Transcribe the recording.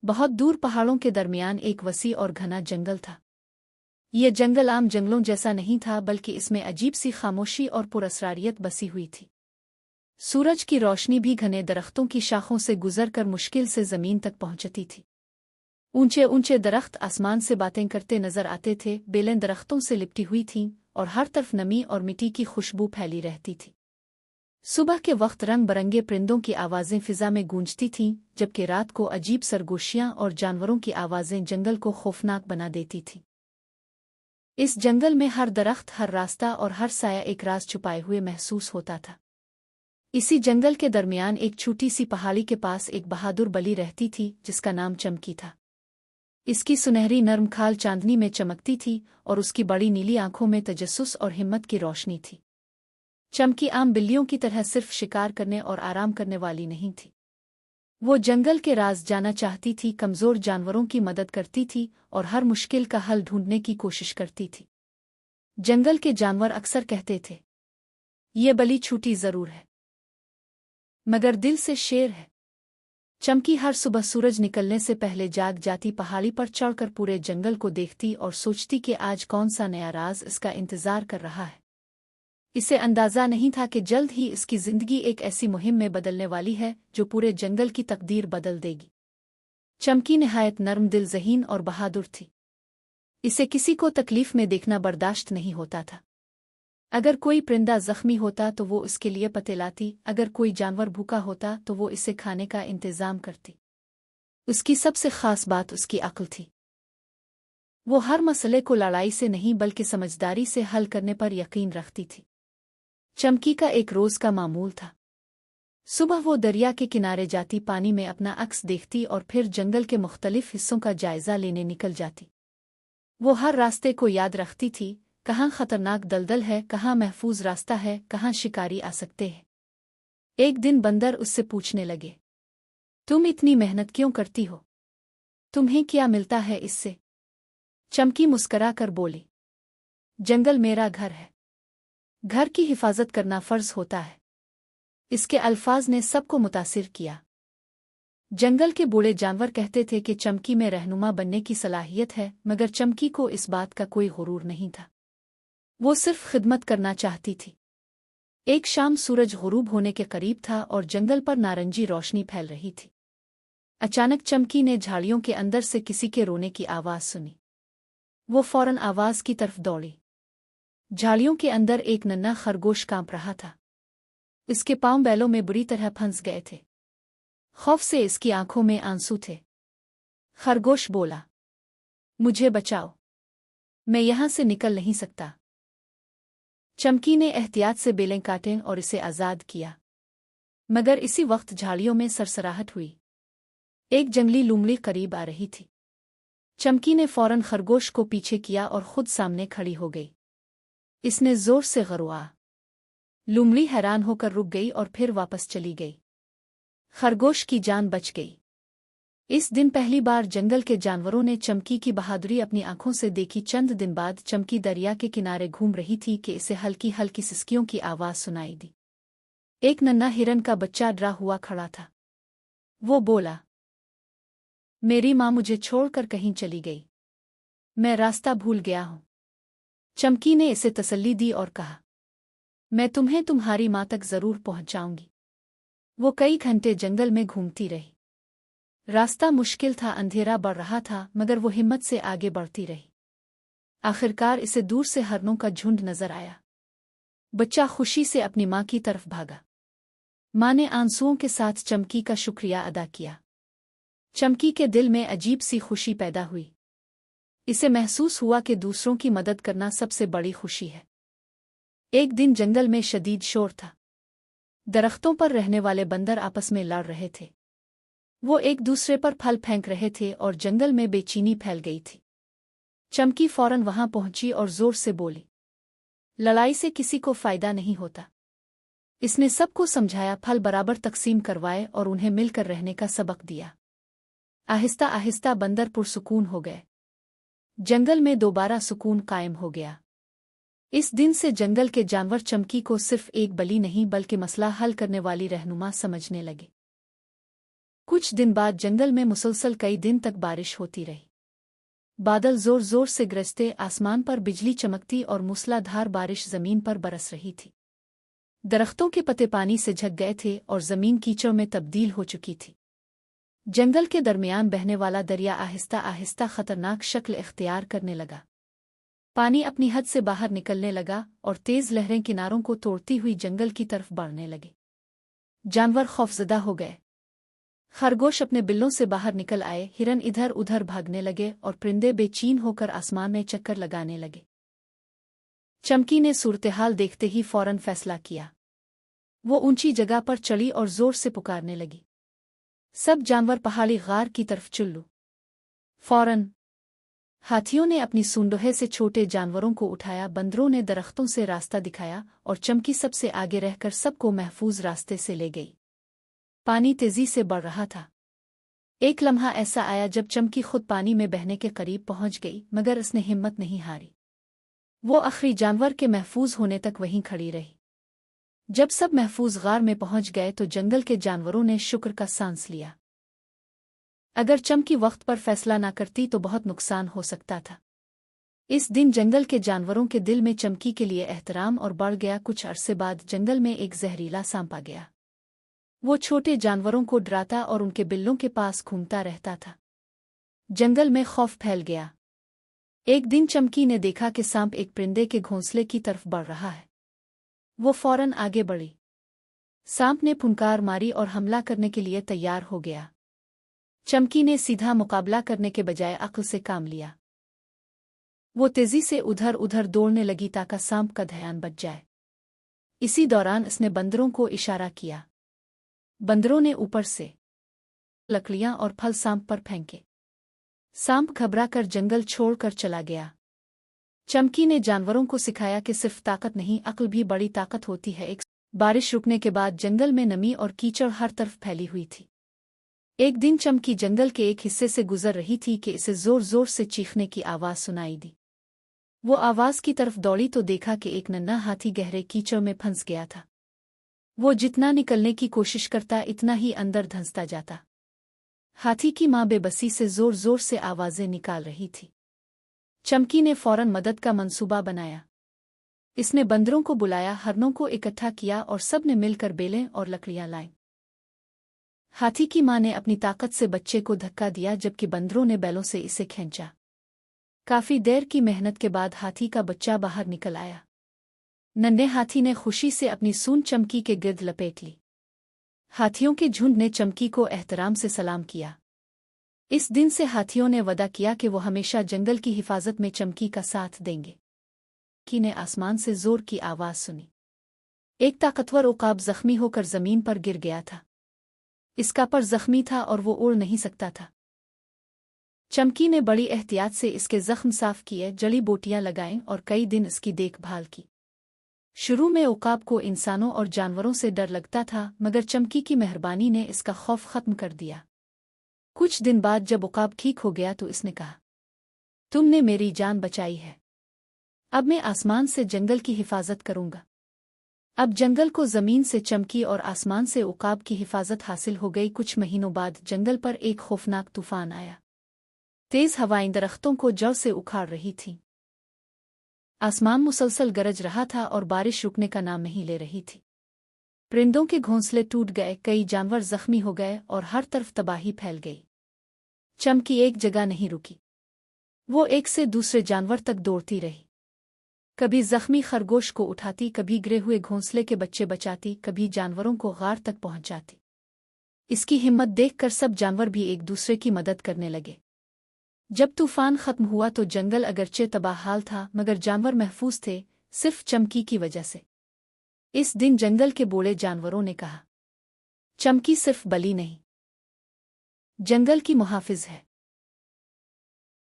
बहुत दूर पहाड़ों के दरमियान एक वसी और घना जंगल था। यह जंगल आम जंगलों जैसा नहीं था, बल्कि इसमें अजीब सी खामोशी और पुरअसरारियत बसी हुई थी। सूरज की रोशनी भी घने दरख्तों की शाखों से गुजरकर मुश्किल से जमीन तक पहुंचती थी। ऊंचे ऊंचे दरख्त आसमान से बातें करते नजर आते थे, बेलें दरख्तों से लिपटी हुई थीं और हर तरफ नमी और मिट्टी की खुशबू फैली रहती थी। सुबह के वक्त रंग बरंगे परिंदों की आवाज़ें फिजा में गूंजती थीं, जबकि रात को अजीब सरगोशियां और जानवरों की आवाज़ें जंगल को खौफनाक बना देती थीं। इस जंगल में हर दरख्त, हर रास्ता और हर साया एक राज छुपाए हुए महसूस होता था। इसी जंगल के दरमियान एक छोटी सी पहाड़ी के पास एक बहादुर बली रहती थी, जिसका नाम चमकी था। इसकी सुनहरी नर्म खाल चांदनी में चमकती थी और उसकी बड़ी नीली आंखों में तजस्सुस और हिम्मत की रोशनी थी। चमकी आम बिल्लियों की तरह सिर्फ शिकार करने और आराम करने वाली नहीं थी। वो जंगल के राज जाना चाहती थी, कमज़ोर जानवरों की मदद करती थी और हर मुश्किल का हल ढूंढने की कोशिश करती थी। जंगल के जानवर अक्सर कहते थे, ये बली छूटी जरूर है, मगर दिल से शेर है। चमकी हर सुबह सूरज निकलने से पहले जाग जाती, पहाड़ी पर चढ़कर पूरे जंगल को देखती और सोचती कि आज कौन सा नया राज इसका इंतजार कर रहा है। इसे अंदाजा नहीं था कि जल्द ही इसकी जिंदगी एक ऐसी मुहिम में बदलने वाली है जो पूरे जंगल की तकदीर बदल देगी। चमकी निहायत नर्म दिल, ज़हीन और बहादुर थी। इसे किसी को तकलीफ में देखना बर्दाश्त नहीं होता था। अगर कोई परिंदा जख्मी होता तो वो इसके लिए पते लाती, अगर कोई जानवर भूखा होता तो वो इसे खाने का इंतजाम करती। उसकी सबसे खास बात उसकी अक्ल थी। वो हर मसले को लड़ाई से नहीं बल्कि समझदारी से हल करने पर यकीन रखती थी। चमकी का एक रोज का मामूल था। सुबह वो दरिया के किनारे जाती, पानी में अपना अक्स देखती और फिर जंगल के मुख्तलिफ हिस्सों का जायजा लेने निकल जाती। वो हर रास्ते को याद रखती थी, कहाँ खतरनाक दलदल है, कहाँ महफूज रास्ता है, कहाँ शिकारी आ सकते हैं। एक दिन बंदर उससे पूछने लगे, तुम इतनी मेहनत क्यों करती हो? तुम्हें क्या मिलता है इससे? चमकी मुस्करा कर बोली, जंगल मेरा घर है। घर की हिफाजत करना फर्ज होता है। इसके अल्फाज ने सबको मुतासिर किया। जंगल के बूढ़े जानवर कहते थे कि चमकी में रहनुमा बनने की सलाहियत है, मगर चमकी को इस बात का कोई गुरूर नहीं था। वो सिर्फ खिदमत करना चाहती थी। एक शाम सूरज गुरूब होने के करीब था और जंगल पर नारंगी रोशनी फैल रही थी। अचानक चमकी ने झाड़ियों के अंदर से किसी के रोने की आवाज़ सुनी। वो फौरन आवाज़ की तरफ दौड़ी। झाड़ियों के अंदर एक नन्हा खरगोश कांप रहा था। इसके पांव बैलों में बुरी तरह फंस गए थे। खौफ से इसकी आंखों में आंसू थे। खरगोश बोला, मुझे बचाओ, मैं यहां से निकल नहीं सकता। चमकी ने एहतियात से बेलें काटें और इसे आज़ाद किया, मगर इसी वक्त झाड़ियों में सरसराहट हुई। एक जंगली लोमड़ी करीब आ रही थी। चमकी ने फौरन खरगोश को पीछे किया और खुद सामने खड़ी हो गई। इसने जोर से गरुआ। लोमड़ी हैरान होकर रुक गई और फिर वापस चली गई। खरगोश की जान बच गई। इस दिन पहली बार जंगल के जानवरों ने चमकी की बहादुरी अपनी आंखों से देखी। चंद दिन बाद चमकी दरिया के किनारे घूम रही थी कि इसे हल्की हल्की सिसकियों की आवाज़ सुनाई दी। एक नन्हा हिरन का बच्चा डरा हुआ खड़ा था। वो बोला, मेरी माँ मुझे छोड़कर कहीं चली गई, मैं रास्ता भूल गया हूँ। चमकी ने इसे तसल्ली दी और कहा, मैं तुम्हें तुम्हारी माँ तक जरूर पहुंचाऊंगी। वो कई घंटे जंगल में घूमती रही। रास्ता मुश्किल था, अंधेरा बढ़ रहा था, मगर वो हिम्मत से आगे बढ़ती रही। आखिरकार इसे दूर से हरनों का झुंड नजर आया। बच्चा खुशी से अपनी माँ की तरफ भागा। माँ ने आंसुओं के साथ चमकी का शुक्रिया अदा किया। चमकी के दिल में अजीब सी खुशी पैदा हुई। इसे महसूस हुआ कि दूसरों की मदद करना सबसे बड़ी खुशी है। एक दिन जंगल में शदीद शोर था। दरख्तों पर रहने वाले बंदर आपस में लड़ रहे थे। वो एक दूसरे पर फल फेंक रहे थे और जंगल में बेचैनी फैल गई थी। चमकी फौरन वहां पहुंची और जोर से बोली, लड़ाई से किसी को फायदा नहीं होता। इसने सबको समझाया, फल बराबर तकसीम करवाए और उन्हें मिलकर रहने का सबक दिया। आहिस्ता आहिस्ता बंदर पुरसुकून हो गए। जंगल में दोबारा सुकून कायम हो गया। इस दिन से जंगल के जानवर चमकी को सिर्फ एक बली नहीं बल्कि मसला हल करने वाली रहनुमा समझने लगे। कुछ दिन बाद जंगल में मुसलसल कई दिन तक बारिश होती रही। बादल जोर जोर से गरजते, आसमान पर बिजली चमकती और मूसलाधार बारिश जमीन पर बरस रही थी। दरख्तों के पत्ते पानी से झक गए थे और जमीन कीचड़ में तब्दील हो चुकी थी। जंगल के दरमियान बहने वाला दरिया आहिस्ता आहिस्ता खतरनाक शक्ल इख्तियार करने लगा। पानी अपनी हद से बाहर निकलने लगा और तेज लहरें किनारों को तोड़ती हुई जंगल की तरफ बढ़ने लगी। जानवर खौफजदा हो गए। खरगोश अपने बिल्लों से बाहर निकल आए, हिरन इधर उधर भागने लगे और परिंदे बेचैन होकर आसमान में चक्कर लगाने लगे। चमकी ने सूरत-ए-हाल देखते ही फौरन फैसला किया। वो ऊंची जगह पर चढ़ी और जोर से पुकारने लगी, सब जानवर पहाड़ी गार की तरफ चुल्लू। फौरन हाथियों ने अपनी सूंडोहे से छोटे जानवरों को उठाया, बंदरों ने दरख्तों से रास्ता दिखाया और चमकी सबसे आगे रहकर सबको महफूज रास्ते से ले गई। पानी तेजी से बढ़ रहा था। एक लम्हा ऐसा आया जब चमकी खुद पानी में बहने के करीब पहुंच गई, मगर उसने हिम्मत नहीं हारी। वो आखिरी जानवर के महफूज होने तक वहीं खड़ी रही। जब सब महफूज गार में पहुंच गए तो जंगल के जानवरों ने शुक्र का सांस लिया। अगर चमकी वक्त पर फैसला ना करती तो बहुत नुकसान हो सकता था। इस दिन जंगल के जानवरों के दिल में चमकी के लिए एहतराम और बढ़ गया। कुछ अरसे बाद जंगल में एक जहरीला सांप आ गया। वो छोटे जानवरों को डराता और उनके बिल्लों के पास घूमता रहता था। जंगल में खौफ फैल गया। एक दिन चमकी ने देखा कि सांप एक परिंदे के घोंसले की तरफ बढ़ रहा है। वो फौरन आगे बढ़ी। सांप ने फुंकार मारी और हमला करने के लिए तैयार हो गया। चमकी ने सीधा मुकाबला करने के बजाय अक्ल से काम लिया। वो तेजी से उधर उधर दौड़ने लगी ताकि सांप का ध्यान बच जाए। इसी दौरान उसने बंदरों को इशारा किया। बंदरों ने ऊपर से लकड़ियां और फल सांप पर फेंके। सांप घबरा कर जंगल छोड़कर चला गया। चमकी ने जानवरों को सिखाया कि सिर्फ ताकत नहीं, अक्ल भी बड़ी ताकत होती है। एक बारिश रुकने के बाद जंगल में नमी और कीचड़ हर तरफ फैली हुई थी। एक दिन चमकी जंगल के एक हिस्से से गुजर रही थी कि इसे जोर जोर से चीखने की आवाज सुनाई दी। वो आवाज की तरफ दौड़ी तो देखा कि एक नन्हा हाथी गहरे कीचड़ में फंस गया था। वो जितना निकलने की कोशिश करता इतना ही अंदर धंसता जाता। हाथी की मां बेबसी से जोर जोर से आवाजें निकाल रही थी। चमकी ने फौरन मदद का मंसूबा बनाया। इसने बंदरों को बुलाया, हरनों को इकट्ठा किया और सब ने मिलकर बेलें और लकड़ियां लाईं। हाथी की मां ने अपनी ताकत से बच्चे को धक्का दिया जबकि बंदरों ने बैलों से इसे खींचा। काफी देर की मेहनत के बाद हाथी का बच्चा बाहर निकल आया। नन्हे हाथी ने खुशी से अपनी सूंड चमकी के गिर्द लपेट ली। हाथियों के झुंड ने चमकी को एहतराम से सलाम किया। इस दिन से हाथियों ने वादा किया कि वो हमेशा जंगल की हिफाजत में चमकी का साथ देंगे। की ने आसमान से जोर की आवाज सुनी। एक ताकतवर उकाब जख्मी होकर जमीन पर गिर गया था। इसका पर जख्मी था और वो उड़ नहीं सकता था। चमकी ने बड़ी एहतियात से इसके जख्म साफ किए, जड़ी बूटियां लगाईं और कई दिन इसकी देखभाल की। शुरू में उकाब को इंसानों और जानवरों से डर लगता था, मगर चमकी की मेहरबानी ने इसका खौफ खत्म कर दिया। कुछ दिन बाद जब उकाब ठीक हो गया तो इसने कहा, तुमने मेरी जान बचाई है। अब मैं आसमान से जंगल की हिफाजत करूंगा। अब जंगल को जमीन से चमकी और आसमान से उकाब की हिफाजत हासिल हो गई। कुछ महीनों बाद जंगल पर एक खौफनाक तूफान आया। तेज हवाएं दरख्तों को जड़ से उखाड़ रही थीं। आसमान मुसलसल गरज रहा था और बारिश रुकने का नाम नहीं ले रही थी। परिंदों के घोंसले टूट गए, कई जानवर जख्मी हो गए और हर तरफ तबाही फैल गई। चमकी एक जगह नहीं रुकी। वो एक से दूसरे जानवर तक दौड़ती रही। कभी जख्मी खरगोश को उठाती, कभी गिरे हुए घोंसले के बच्चे बचाती, कभी जानवरों को गार तक पहुंच जाती। इसकी हिम्मत देखकर सब जानवर भी एक दूसरे की मदद करने लगे। जब तूफान खत्म हुआ तो जंगल अगरचे तबाहाल था, मगर जानवर महफूज थे, सिर्फ चमकी की वजह से। इस दिन जंगल के बूढ़े जानवरों ने कहा, चमकी सिर्फ बली नहीं, जंगल की मुहाफिज है।